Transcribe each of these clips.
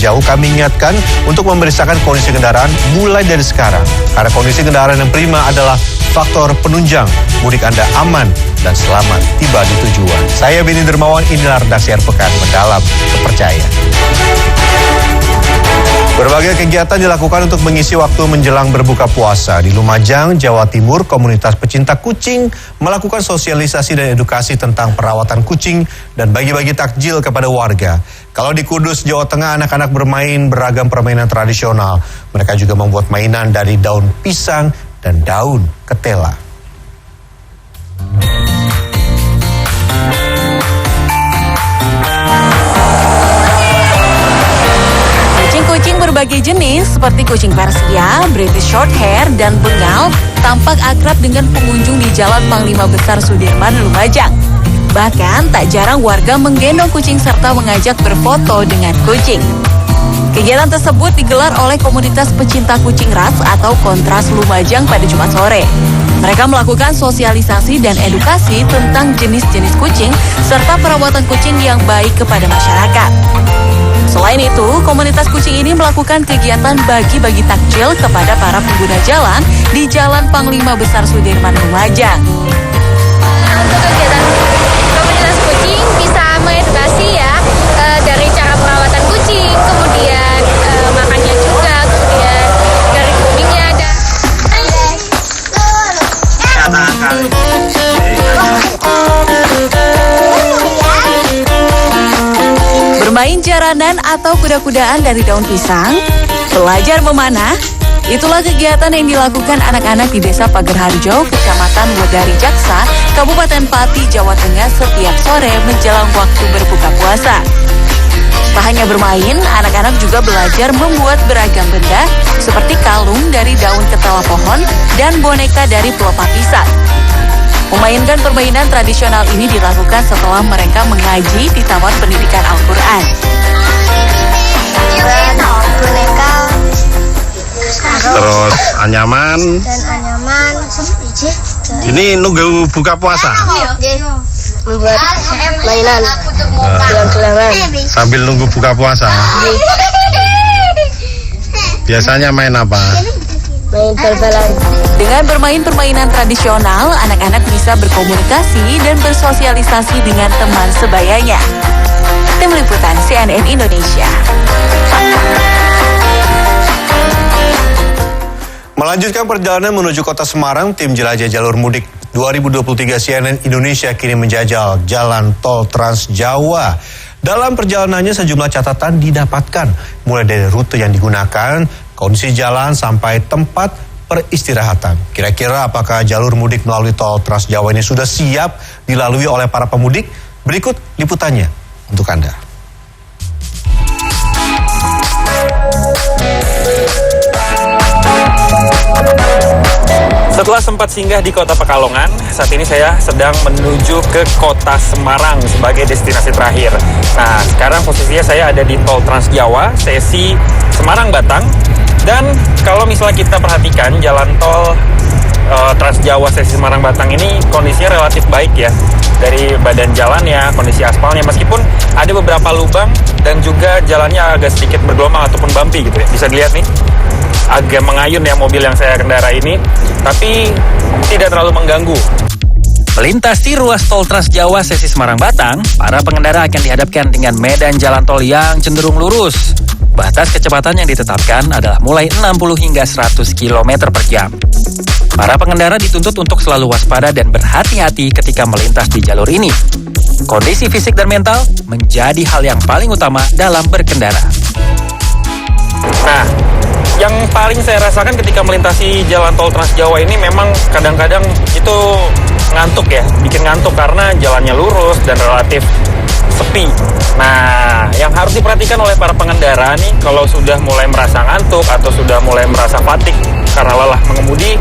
jauh, kami ingatkan untuk memeriksakan kondisi kendaraan mulai dari sekarang. Karena kondisi kendaraan yang prima adalah faktor penunjang mudik Anda aman dan selamat tiba di tujuan. Saya Beni Dermawan, inilah redaksi Pekan Mendalam Terpercaya. Berbagai kegiatan dilakukan untuk mengisi waktu menjelang berbuka puasa. Di Lumajang, Jawa Timur, komunitas pecinta kucing melakukan sosialisasi dan edukasi tentang perawatan kucing dan bagi-bagi takjil kepada warga. Kalau di Kudus, Jawa Tengah, anak-anak bermain beragam permainan tradisional. Mereka juga membuat mainan dari daun pisang dan daun ketela. Kucing berbagai jenis seperti kucing Persia, British Shorthair, dan Bengal tampak akrab dengan pengunjung di Jalan Panglima Besar Sudirman, Lumajang. Bahkan tak jarang warga menggendong kucing serta mengajak berfoto dengan kucing. Kegiatan tersebut digelar oleh komunitas pecinta kucing ras atau Kontras Lumajang pada Jumat sore. Mereka melakukan sosialisasi dan edukasi tentang jenis-jenis kucing serta perawatan kucing yang baik kepada masyarakat. Selain itu, komunitas kucing ini melakukan kegiatan bagi-bagi takjil kepada para pengguna jalan di Jalan Panglima Besar Sudirman, Lumajang. Untuk kegiatan komunitas kucing bisa mengedukasi ya dari cara perawatan kucing, kemudian makannya juga, kemudian dari groomingnya ada. Bermain jaranan atau kuda-kudaan dari daun pisang, belajar memanah, itulah kegiatan yang dilakukan anak-anak di Desa Pagerharjo, Kecamatan Wedari Jaksa, Kabupaten Pati, Jawa Tengah setiap sore menjelang waktu berbuka puasa. Tak hanya bermain, anak-anak juga belajar membuat beragam benda seperti kalung dari daun ketela pohon dan boneka dari pelepah pisang. Memainkan permainan tradisional ini dilakukan setelah mereka mengaji di Taman Pendidikan Al-Quran. Boneka Terus anyaman. dan anyaman. Ini nunggu buka puasa. Membuat mainan, gelang-gelangan. Sambil nunggu buka puasa. Biasanya main apa? Main bal-balan. Dengan bermain permainan tradisional, anak-anak bisa berkomunikasi dan bersosialisasi dengan teman sebayanya. Tim Liputan CNN Indonesia. Melanjutkan perjalanan menuju kota Semarang, tim jelajah jalur mudik 2023 CNN Indonesia kini menjajal jalan tol Trans Jawa. Dalam perjalanannya sejumlah catatan didapatkan, mulai dari rute yang digunakan, kondisi jalan sampai tempat peristirahatan. Kira-kira apakah jalur mudik melalui tol Trans Jawa ini sudah siap dilalui oleh para pemudik? Berikut liputannya untuk Anda. Setelah sempat singgah di kota Pekalongan, saat ini saya sedang menuju ke kota Semarang sebagai destinasi terakhir. Nah, sekarang posisinya saya ada di tol Trans Jawa, sesi Semarang-Batang. Dan kalau misalnya kita perhatikan jalan tol Trans Jawa sesi Semarang-Batang ini kondisinya relatif baik ya. Dari badan jalannya, kondisi aspalnya, meskipun ada beberapa lubang dan juga jalannya agak sedikit bergelombang ataupun bumpy gitu ya. Bisa dilihat nih, agak mengayun ya mobil yang saya kendara ini, tapi tidak terlalu mengganggu. Melintasi ruas tol Trans Jawa sesi Semarang-Batang, para pengendara akan dihadapkan dengan medan jalan tol yang cenderung lurus. Batas kecepatan yang ditetapkan adalah mulai 60 hingga 100 km per jam. Para pengendara dituntut untuk selalu waspada dan berhati-hati ketika melintas di jalur ini. Kondisi fisik dan mental menjadi hal yang paling utama dalam berkendara. Nah, yang paling saya rasakan ketika melintasi jalan tol Trans Jawa ini memang kadang-kadang itu ngantuk ya, bikin ngantuk karena jalannya lurus dan relatif sepi. Nah, yang harus diperhatikan oleh para pengendara nih, kalau sudah mulai merasa ngantuk atau sudah mulai merasa fatigue karena lelah mengemudi,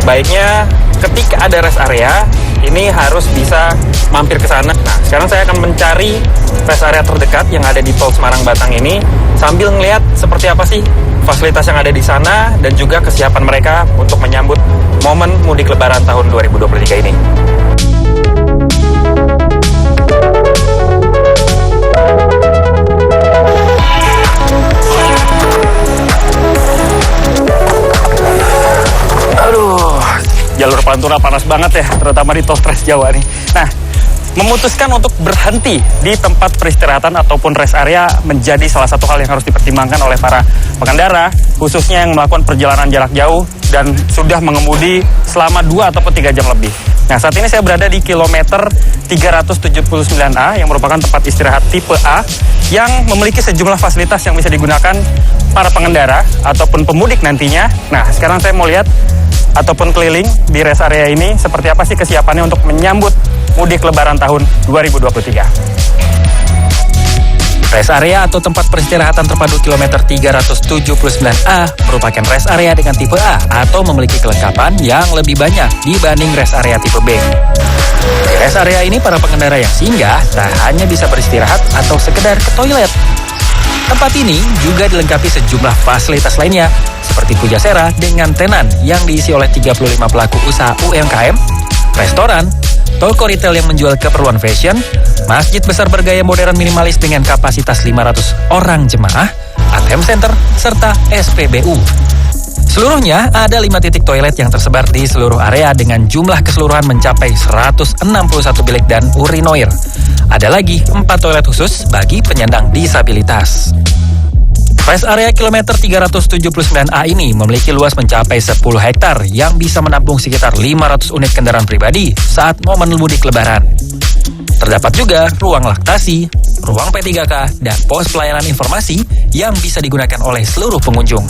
baiknya ketika ada rest area, ini harus bisa mampir ke sana. Nah, sekarang saya akan mencari rest area terdekat yang ada di tol Semarang-Batang ini, sambil ngelihat seperti apa sih fasilitas yang ada di sana dan juga kesiapan mereka untuk menyambut momen mudik lebaran tahun 2023 ini. Pantura panas banget ya, terutama di Tol Trans Jawa nih. Nah, memutuskan untuk berhenti di tempat peristirahatan ataupun rest area menjadi salah satu hal yang harus dipertimbangkan oleh para pengendara, khususnya yang melakukan perjalanan jarak jauh dan sudah mengemudi selama 2 ataupun 3 jam lebih. Nah, saat ini saya berada di kilometer 379A yang merupakan tempat istirahat tipe A yang memiliki sejumlah fasilitas yang bisa digunakan para pengendara ataupun pemudik nantinya. Nah, sekarang saya mau lihat ataupun keliling di rest area ini seperti apa sih kesiapannya untuk menyambut mudik lebaran tahun 2023. Rest area atau tempat peristirahatan terpadu kilometer 379A merupakan rest area dengan tipe A atau memiliki kelengkapan yang lebih banyak dibanding rest area tipe B. Di rest area ini para pengendara yang singgah tak hanya bisa beristirahat atau sekedar ke toilet. Tempat ini juga dilengkapi sejumlah fasilitas lainnya seperti pujasera dengan tenan yang diisi oleh 35 pelaku usaha UMKM, restoran, toko retail yang menjual keperluan fashion, masjid besar bergaya modern minimalis dengan kapasitas 500 orang jemaah, ATM center, serta SPBU. Seluruhnya ada 5 titik toilet yang tersebar di seluruh area dengan jumlah keseluruhan mencapai 161 bilik dan urinoir. Ada lagi 4 toilet khusus bagi penyandang disabilitas. Rest area kilometer 379A ini memiliki luas mencapai 10 hektar yang bisa menampung sekitar 500 unit kendaraan pribadi saat momen mudik lebaran. Terdapat juga ruang laktasi, ruang P3K, dan pos pelayanan informasi yang bisa digunakan oleh seluruh pengunjung.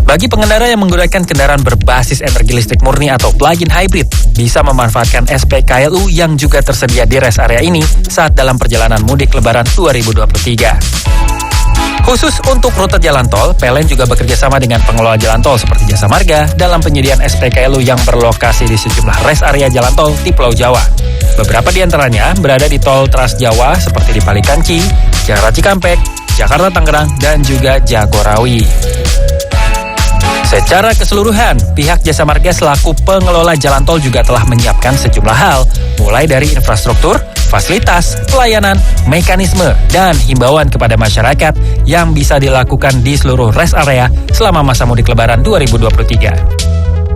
Bagi pengendara yang menggunakan kendaraan berbasis energi listrik murni atau plug-in hybrid, bisa memanfaatkan SPKLU yang juga tersedia di rest area ini saat dalam perjalanan mudik lebaran 2023. Khusus untuk rute jalan tol, PLN juga bekerja sama dengan pengelola jalan tol seperti Jasa Marga dalam penyediaan SPKLU yang berlokasi di sejumlah rest area jalan tol di Pulau Jawa. Beberapa di antaranya berada di Tol Trans Jawa seperti di Palikanci, Jakarta Cikampek, Jakarta Tangerang, dan juga Jagorawi. Secara keseluruhan, pihak Jasa Marga selaku pengelola jalan tol juga telah menyiapkan sejumlah hal, mulai dari infrastruktur, fasilitas, pelayanan, mekanisme, dan himbauan kepada masyarakat yang bisa dilakukan di seluruh rest area selama masa mudik lebaran 2023.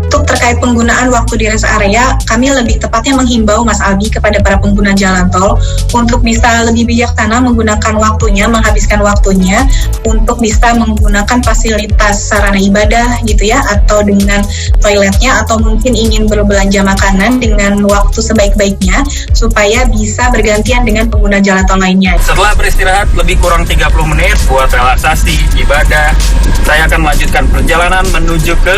Untuk terkait penggunaan waktu di rest area, kami lebih tepatnya menghimbau Mas Albi kepada para pengguna jalan tol untuk bisa lebih bijaksana menggunakan waktunya, menghabiskan waktunya untuk bisa menggunakan fasilitas sarana ibadah gitu ya, atau dengan toiletnya, atau mungkin ingin berbelanja makanan dengan waktu sebaik-baiknya supaya bisa bergantian dengan pengguna jalan tol lainnya. Setelah beristirahat lebih kurang 30 menit buat relaksasi, ibadah, saya akan melanjutkan perjalanan menuju ke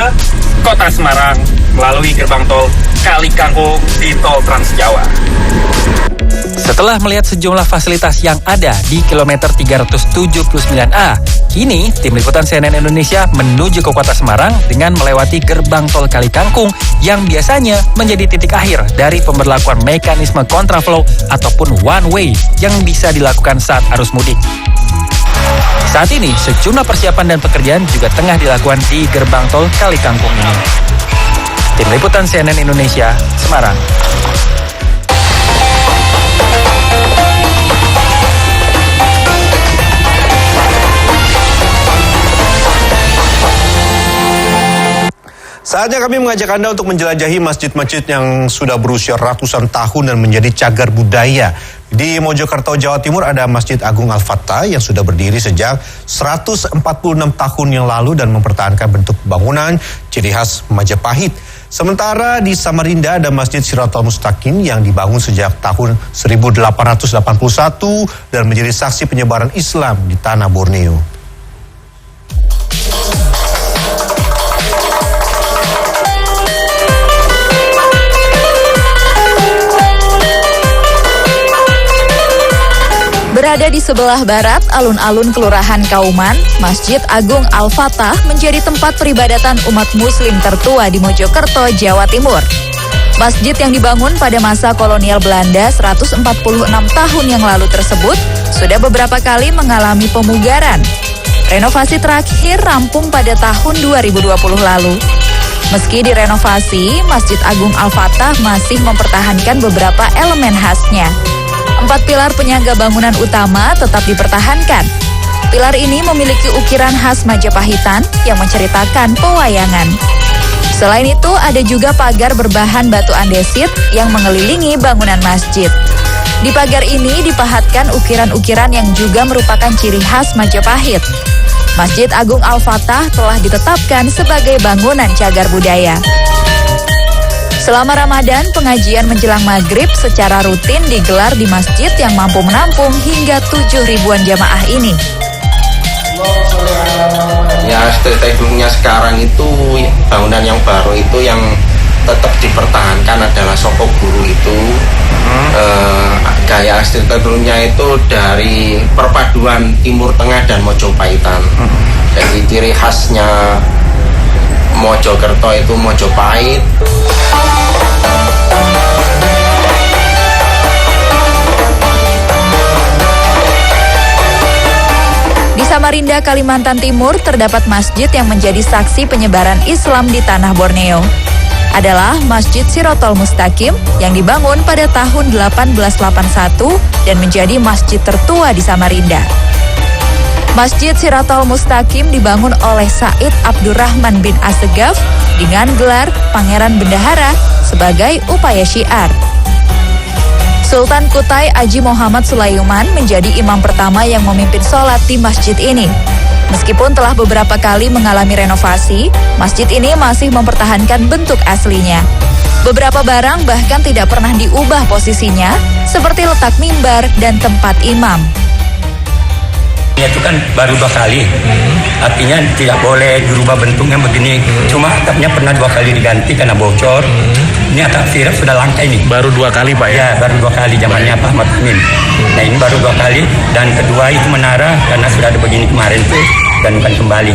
Kota Semarang melalui gerbang tol Kali Kangkung di Tol Trans Jawa. Setelah melihat sejumlah fasilitas yang ada di kilometer 379A, kini tim liputan CNN Indonesia menuju ke Kota Semarang dengan melewati gerbang tol Kali Kangkung yang biasanya menjadi titik akhir dari pemberlakuan mekanisme kontraflow ataupun one way yang bisa dilakukan saat arus mudik. Saat ini, sejumlah persiapan dan pekerjaan juga tengah dilakukan di gerbang tol Kali Kangkung ini. Tim liputan CNN Indonesia, Semarang. Saatnya kami mengajak Anda untuk menjelajahi masjid-masjid yang sudah berusia ratusan tahun dan menjadi cagar budaya. Di Mojokerto, Jawa Timur ada Masjid Agung Al-Fatah yang sudah berdiri sejak 146 tahun yang lalu dan mempertahankan bentuk bangunan ciri khas Majapahit. Sementara di Samarinda ada Masjid Siratal Mustaqim yang dibangun sejak tahun 1881 dan menjadi saksi penyebaran Islam di tanah Borneo. Berada di sebelah barat alun-alun Kelurahan Kauman, Masjid Agung Al-Fatah menjadi tempat peribadatan umat muslim tertua di Mojokerto, Jawa Timur. Masjid yang dibangun pada masa kolonial Belanda 146 tahun yang lalu tersebut sudah beberapa kali mengalami pemugaran. Renovasi terakhir rampung pada tahun 2020 lalu. Meski direnovasi, Masjid Agung Al-Fatah masih mempertahankan beberapa elemen khasnya. 4 pilar penyangga bangunan utama tetap dipertahankan. Pilar ini memiliki ukiran khas Majapahitan yang menceritakan pewayangan. Selain itu, ada juga pagar berbahan batu andesit yang mengelilingi bangunan masjid. Di pagar ini dipahatkan ukiran-ukiran yang juga merupakan ciri khas Majapahit. Masjid Agung Al-Fatah telah ditetapkan sebagai bangunan cagar budaya. Selama Ramadan, pengajian menjelang maghrib secara rutin digelar di masjid yang mampu menampung hingga 7.000-an jamaah ini. Ya, stereotipnya sekarang itu bangunan yang baru itu yang tetap dipertahankan adalah Soko Guru itu. Gaya arsitekturnya itu dari perpaduan Timur Tengah dan Mojopahitan. Jadi ciri khasnya Mojokerto itu Mojopahit. Di Samarinda, Kalimantan Timur, terdapat masjid yang menjadi saksi penyebaran Islam di tanah Borneo. Adalah Masjid Sirotol Mustaqim yang dibangun pada tahun 1881 dan menjadi masjid tertua di Samarinda. Masjid Sirotol Mustaqim dibangun oleh Said Abdurrahman bin Assegaf dengan gelar Pangeran Bendahara sebagai upaya syiar. Sultan Kutai Haji Muhammad Sulaiman menjadi imam pertama yang memimpin sholat di masjid ini. Meskipun telah beberapa kali mengalami renovasi, masjid ini masih mempertahankan bentuk aslinya. Beberapa barang bahkan tidak pernah diubah posisinya, seperti letak mimbar dan tempat imam. Itu kan baru 2 kali, artinya tidak boleh dirubah bentuknya begini. Cuma atapnya pernah 2 kali diganti karena bocor. Ini atap sirap sudah langka ini. Baru 2 kali Pak ya? Ya, baru 2 kali zamannya Pak Ahmad Amin. Nah ini baru 2 kali, dan kedua itu menara karena sudah ada begini kemarin tuh, dan bukan kembali.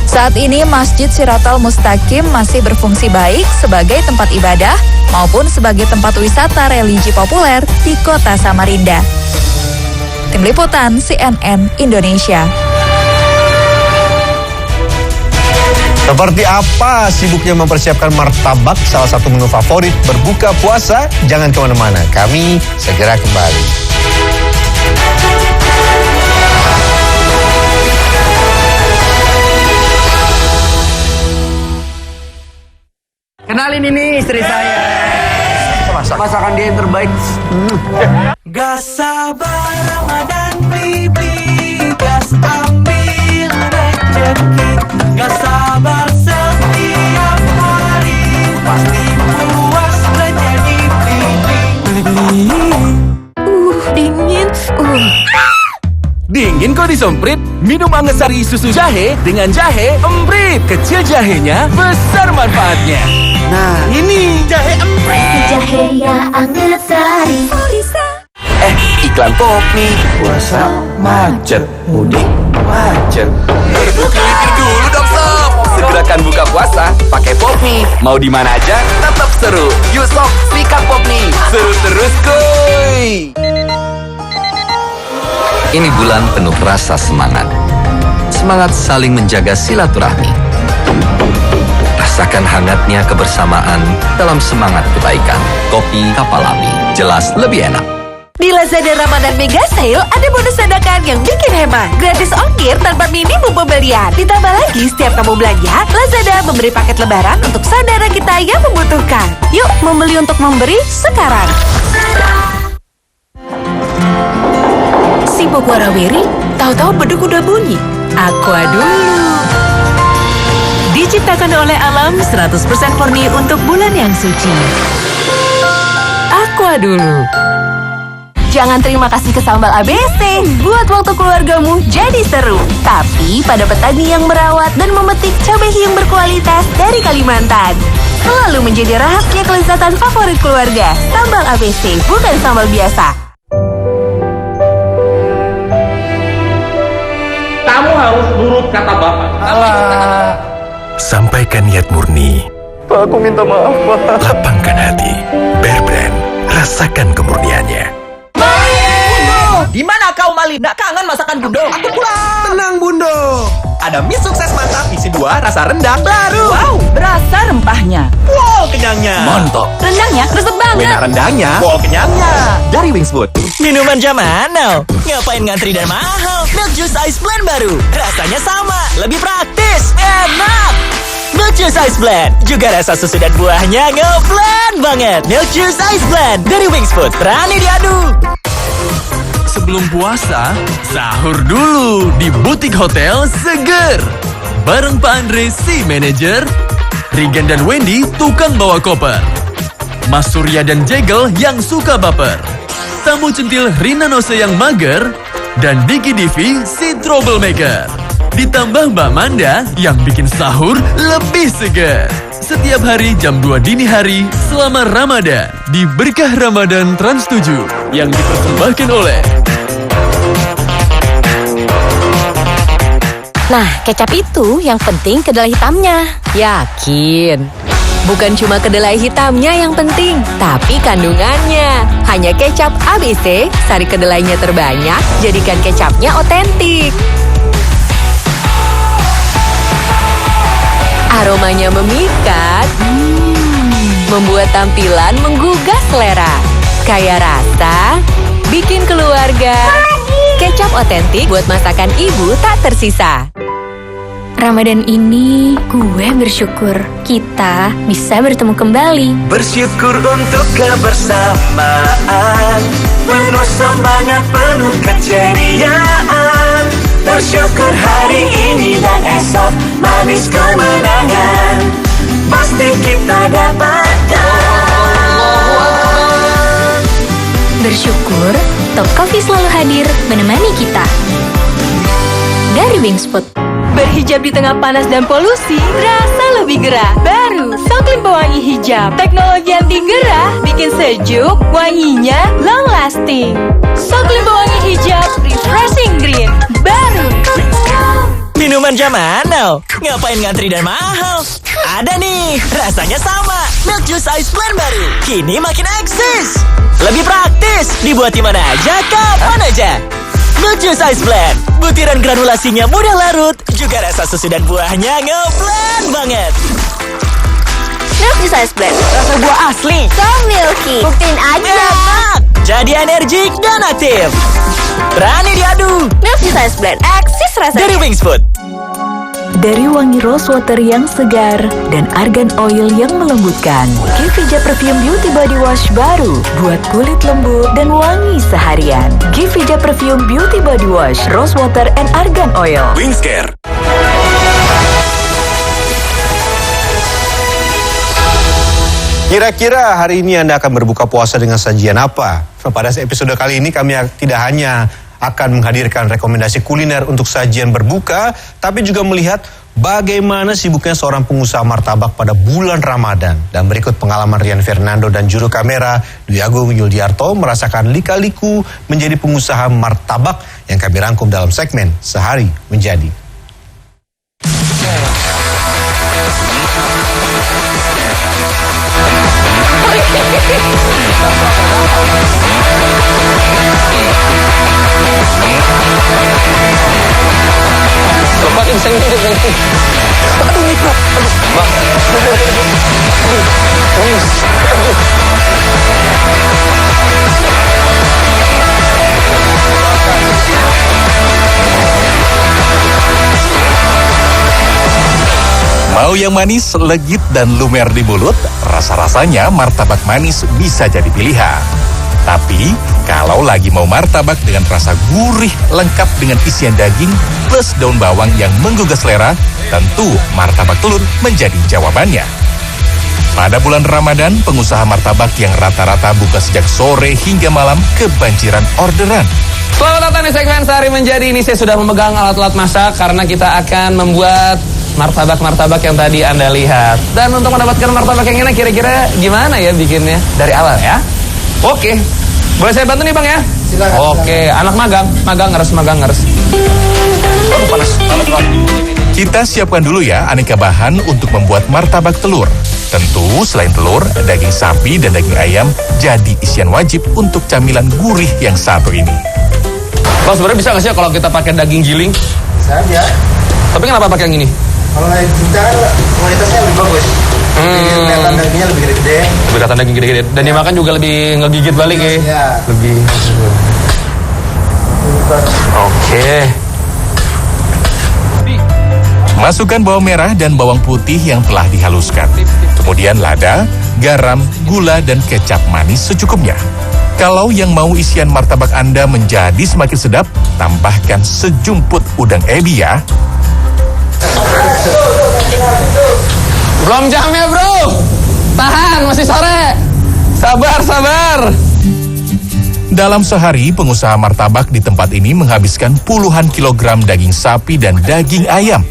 Saat ini Masjid Sirotol Mustaqim masih berfungsi baik sebagai tempat ibadah maupun sebagai tempat wisata religi populer di kota Samarinda. Tim Liputan CNN Indonesia. Seperti apa sibuknya mempersiapkan martabak, salah satu menu favorit berbuka puasa? Jangan kemana-mana, kami segera kembali. Kenalin ini istri saya. Masakan dia yang terbaik. Gak sabar Ramadan bibi, gas ambil rezeki. Gak sabar setiap hari, pasti puas menjadi bibi. Dingin. Dingin kok disemprit? Minum Angesari susu jahe dengan jahe emprit. Kecil jahenya, besar manfaatnya. Nah, ini jahe emprit. Jahe ya Angesari. Iklan Popmi. Puasa macet, mudik macet. Berpikir dulu dong sob. Segerakan buka puasa pakai Popmi. Mau di mana aja tetap seru. Yuk sob, sikat Popmi. Seru terus kuy. Ini bulan penuh rasa semangat. Semangat saling menjaga silaturahmi. Rasakan hangatnya kebersamaan dalam semangat kebaikan. Kopi Kapal Api, jelas lebih enak. Di Lazada Ramadan Mega Sale ada bonus dadakan yang bikin hemat. Gratis ongkir tanpa minimum pembelian. Ditambah lagi setiap kamu belanja, Lazada memberi paket lebaran untuk saudara kita yang membutuhkan. Yuk membeli untuk memberi sekarang. Sibuk warawiri, tahu-tahu beduk udah bunyi. Aqua dulu. Diciptakan oleh alam 100% murni untuk bulan yang suci. Aqua dulu. Jangan terima kasih ke sambal ABC. Buat waktu keluargamu jadi seru. Tapi pada petani yang merawat dan memetik cabai hiung berkualitas dari Kalimantan. Selalu menjadi rahasia kelezatan favorit keluarga. Sambal ABC bukan sambal biasa. Kamu harus nurut kata Bapak. Sampaikan niat murni. Pak, aku minta maaf, Pak. Lapangkan hati. Bear Brand, rasakan kemurniannya. Di mana kau Mali? Nggak kangen masakan Bundo? Aku pulang. Tenang Bundo. Ada mie sukses mantap isi 2 rasa rendang baru. Wow, berasa rempahnya. Wow, kenyangnya. Mantap. Rendangnya resep banget. Wena rendangnya. Wow, kenyangnya. Dari Wingswood. Minuman zaman now. Ngapain ngantri dan mahal? Milk Juice Ice Blend baru. Rasanya sama, lebih praktis, enak. Milk Juice Ice Blend. Juga rasa susu dan buahnya nge-blend banget. Milk Juice Ice Blend dari Wings Food. Berani diadu. Sebelum puasa, sahur dulu di Butik Hotel Seger. Bareng Pak Andre, si manajer, Regan dan Wendy, tukang bawa koper, Mas Surya dan Jegel yang suka baper, tamu centil Rina Nose yang mager, dan Diki Divi, si troublemaker. Ditambah Mbak Manda yang bikin sahur lebih segar. Setiap hari jam 2 dini hari selama Ramadan di Berkah Ramadan Trans 7 yang dipersembahkan oleh... Nah, kecap itu yang penting kedelai hitamnya. Yakin? Bukan cuma kedelai hitamnya yang penting, tapi kandungannya. Hanya kecap ABC, sari kedelainya terbanyak, jadikan kecapnya otentik. Aromanya memikat, membuat tampilan menggugah selera. Kaya rasa, bikin keluarga. Kecap otentik buat masakan ibu tak tersisa. Ramadan ini gue bersyukur kita bisa bertemu kembali. Bersyukur untuk kebersamaan, penuh semangat, penuh keceriaan. Bersyukur hari ini dan esok manis kemenangan pasti kita dapatkan. Bersyukur Top Coffee selalu hadir menemani kita. Dari Wings Food. Berhijab di tengah panas dan polusi, rasa lebih gerah. Baru, Soklim Pewangi Hijab. Teknologi anti gerah, bikin sejuk, wanginya long lasting. Soklim Pewangi Hijab, refreshing green. Baru. Minuman zaman now. Ngapain ngantri dan mahal? Ada nih, rasanya sama. Milk Juice Ice Blend baru. Kini makin eksis. Lebih praktis, dibuat di mana aja, kapan aja. Milk Juice Ice Blend. Butiran granulasinya mudah larut, juga rasa susu dan buahnya nge-blend banget. Milk Juice Ice Blend. Rasa buah asli. So milky. Buktiin aja. Enak. Jadi energik dan aktif. Berani diadu. Milk Juice Ice Blend. Eksis rasanya. Dari Wings Food. Dari wangi rose water yang segar dan argan oil yang melembutkan, Givija Perfume Beauty Body Wash baru buat kulit lembut dan wangi seharian. Givija Perfume Beauty Body Wash, rose water and argan oil. Wingscare. Kira-kira hari ini Anda akan berbuka puasa dengan sajian apa? Pada episode kali ini kami tidak hanya akan menghadirkan rekomendasi kuliner untuk sajian berbuka, tapi juga melihat bagaimana sibuknya seorang pengusaha martabak pada bulan Ramadan. Dan berikut pengalaman Rian Fernando dan juru kamera Dwi Agung Yuldiarto merasakan lika-liku menjadi pengusaha martabak yang kami rangkum dalam segmen Sehari Menjadi. Makin sengit. Aduh mikro. Mau yang manis, legit, dan lumer di mulut, rasa-rasanya martabak manis bisa jadi pilihan. Tapi, kalau lagi mau martabak dengan rasa gurih lengkap dengan isian daging plus daun bawang yang menggugah selera, tentu martabak telur menjadi jawabannya. Pada bulan Ramadan, pengusaha martabak yang rata-rata buka sejak sore hingga malam kebanjiran orderan. Selamat datang di segmen Sehari Menjadi. Ini saya sudah memegang alat-alat masak karena kita akan membuat martabak-martabak yang tadi Anda lihat. Dan untuk mendapatkan martabak yang enak, kira-kira gimana ya bikinnya? Dari awal ya. Oke, boleh saya bantu nih Bang ya? Silakan. Oke, anak magang ngeres. Oh, panas. Kita siapkan dulu ya aneka bahan untuk membuat martabak telur. Tentu selain telur, daging sapi dan daging ayam jadi isian wajib untuk camilan gurih yang satu ini. Bang, sebenarnya bisa nggak sih kalau kita pakai daging giling? Bisa aja. Tapi kenapa pakai yang ini? Kalau kita kan kualitasnya lebih bagus. Kelihatan dagingnya lebih gede-gede. Lebih kelihatan daging gede-gede. Dan dimakan juga lebih ngegigit balik ya. Iya. Lebih. Oke. Masukkan bawang merah dan bawang putih yang telah dihaluskan. Kemudian lada, garam, gula, dan kecap manis secukupnya. Kalau yang mau isian martabak Anda menjadi semakin sedap, tambahkan sejumput udang ebi ya. Belum jamnya bro. Tahan, masih sore. Sabar. Dalam sehari, pengusaha martabak di tempat ini menghabiskan puluhan kilogram daging sapi dan daging ayam.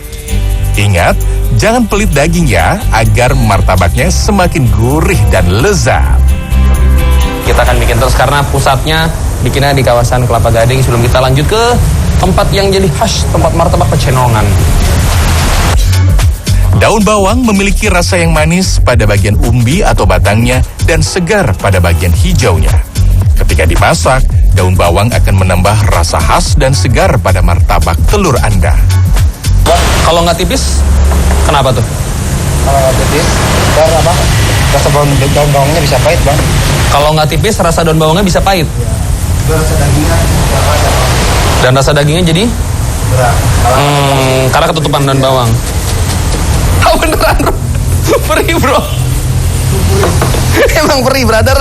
Ingat, jangan pelit daging ya, agar martabaknya semakin gurih dan lezat. Kita akan bikin terus karena pusatnya bikinnya di kawasan Kelapa Gading. Sebelum kita lanjut ke tempat yang jadi khas, tempat martabak Pecenongan. Daun bawang memiliki rasa yang manis pada bagian umbi atau batangnya dan segar pada bagian hijaunya. Ketika dimasak, daun bawang akan menambah rasa khas dan segar pada martabak telur Anda. Kalau nggak tipis, kenapa tuh? Kalau nggak tipis, dan apa? Rasa daun bawangnya bisa pahit, Bang. Kalau nggak tipis, rasa daun bawangnya bisa pahit. Rasa dagingnya dan rasa dagingnya jadi berat. Karena ketutupan daun bawang. Oh beneran bro. Perih bro. Emang perih brother.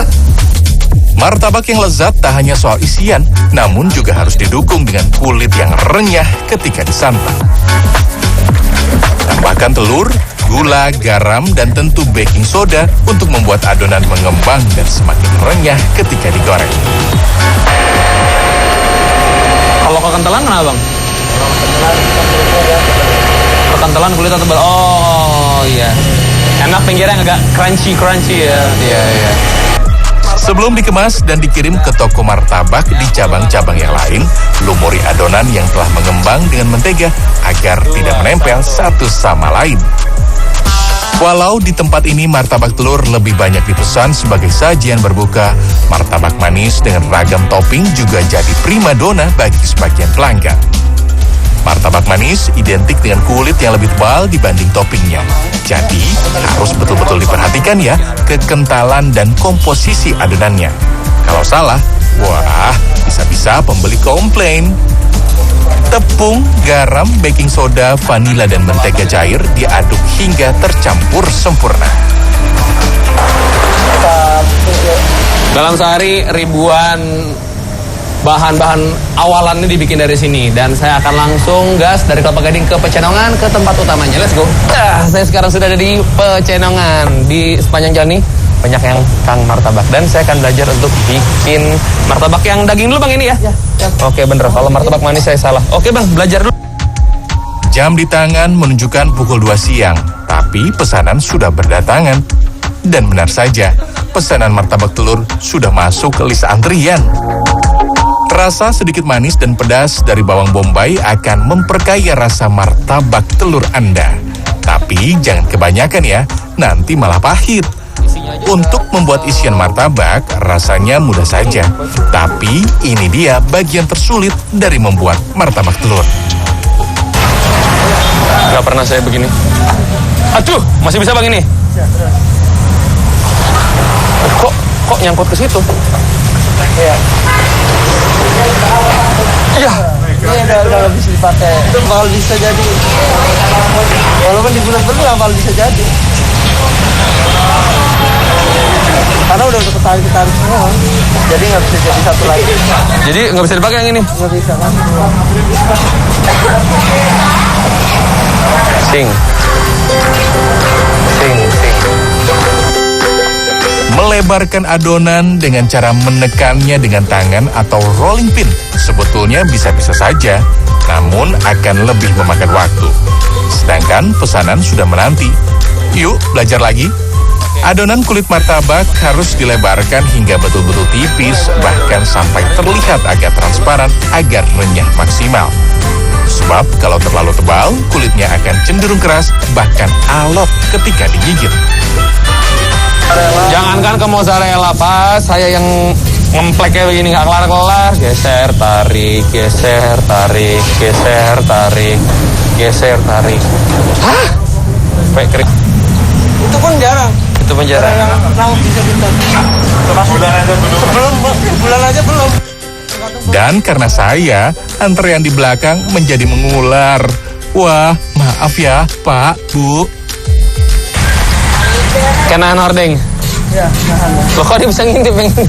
Martabak yang lezat tak hanya soal isian, namun juga harus didukung dengan kulit yang renyah ketika disantap. Tambahkan telur, gula, garam, dan tentu baking soda untuk membuat adonan mengembang dan semakin renyah ketika digoreng. Kalau kekentelan kenapa bang? Kekentelan kulitnya tebal. Oh iya. Enak pinggirnya agak crunchy ya. Iya. Sebelum dikemas dan dikirim ke toko martabak di cabang-cabang yang lain, lumuri adonan yang telah mengembang dengan mentega agar tidak menempel satu sama lain. Walau di tempat ini martabak telur lebih banyak dipesan sebagai sajian berbuka, martabak manis dengan ragam topping juga jadi primadona bagi sebagian pelanggan. Martabak manis identik dengan kulit yang lebih tebal dibanding toppingnya. Jadi, harus betul-betul diperhatikan ya kekentalan dan komposisi adonannya. Kalau salah, wah, bisa-bisa pembeli komplain. Tepung, garam, baking soda, vanila, dan mentega cair diaduk hingga tercampur sempurna. Dalam sehari ribuan bahan-bahan awalannya dibikin dari sini. Dan saya akan langsung gas dari Kelapa Gading ke Pecenongan, ke tempat utamanya. Let's go. Saya sekarang sudah ada di Pecenongan. Di sepanjang jalan ini banyak yang kang martabak. Dan saya akan belajar untuk bikin martabak yang daging dulu bang ini ya? Ya. Oke bener, kalau martabak manis saya salah. Oke bang, belajar dulu. Jam di tangan menunjukkan pukul 2 siang. Tapi pesanan sudah berdatangan. Dan benar saja, pesanan martabak telur sudah masuk ke list antrian. Rasa sedikit manis dan pedas dari bawang bombay akan memperkaya rasa martabak telur Anda. Tapi jangan kebanyakan ya, nanti malah pahit. Untuk membuat isian martabak, rasanya mudah saja. Tapi ini dia bagian tersulit dari membuat martabak telur. Gak pernah saya begini. Aduh, masih bisa bang ini? Kok nyangkut ke situ? Iya. Iya. Ini udah bisa dipakai. Kalau bisa jadi. Walaupun dibulat berulang kalau bisa jadi. Karena udah ketarik semua. Jadi nggak bisa jadi satu lagi. Jadi nggak bisa dipakai yang ini? Nggak bisa kan. Sing. Melebarkan adonan dengan cara menekannya dengan tangan atau rolling pin sebetulnya bisa-bisa saja, namun akan lebih memakan waktu. Sedangkan pesanan sudah menanti. Yuk, belajar lagi. Adonan kulit martabak harus dilebarkan hingga betul-betul tipis, bahkan sampai terlihat agak transparan agar renyah maksimal. Sebab kalau terlalu tebal, kulitnya akan cenderung keras, bahkan alot ketika digigit. Jangankan ke mozzarella, pas saya yang ngempleknya begini nggak kelar-kelar. Geser, tarik, geser, tarik, geser, tarik, geser, tarik. Hah? Sampai kering. Itu pun jarang. Itu pun jarang. Yang bisa pintar. Bulan aja belum. Dan karena saya, antrean di belakang menjadi mengular. Wah, maaf ya, Pak, Bu. Kenahan hordeng. Ya, nahan. Loh kok dia bisa ngintip yang ini?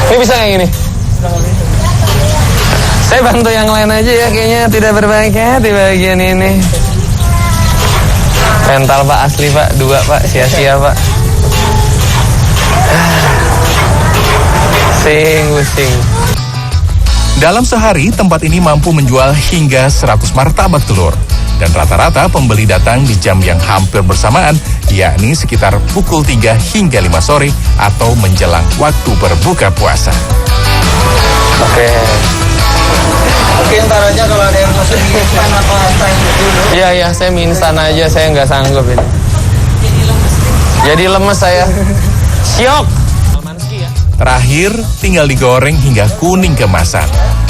Ini bisa kayak gini? Saya bantu yang lain aja ya, kayaknya tidak berbahagia di bagian ini. Rental Pak, asli Pak, 2 Pak, sia-sia Pak. Pusing. Dalam sehari, tempat ini mampu menjual hingga 100 martabak telur. Dan rata-rata pembeli datang di jam yang hampir bersamaan, yakni sekitar pukul 3 hingga 5 sore atau menjelang waktu berbuka puasa. Oke, ntar aja kalau ada yang pesen instan atau apa dulu. Iya, saya mie instan aja, saya nggak sanggup ini. Jadi lemes saya. Syok! Terakhir, tinggal digoreng hingga kuning keemasan.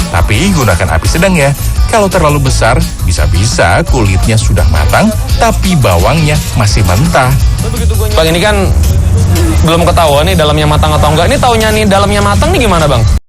Tapi gunakan api sedang ya. Kalau terlalu besar, bisa-bisa kulitnya sudah matang, tapi bawangnya masih mentah. Bang, ini kan belum ketahuan nih dalamnya matang atau enggak. Ini taunya nih dalamnya matang nih gimana Bang?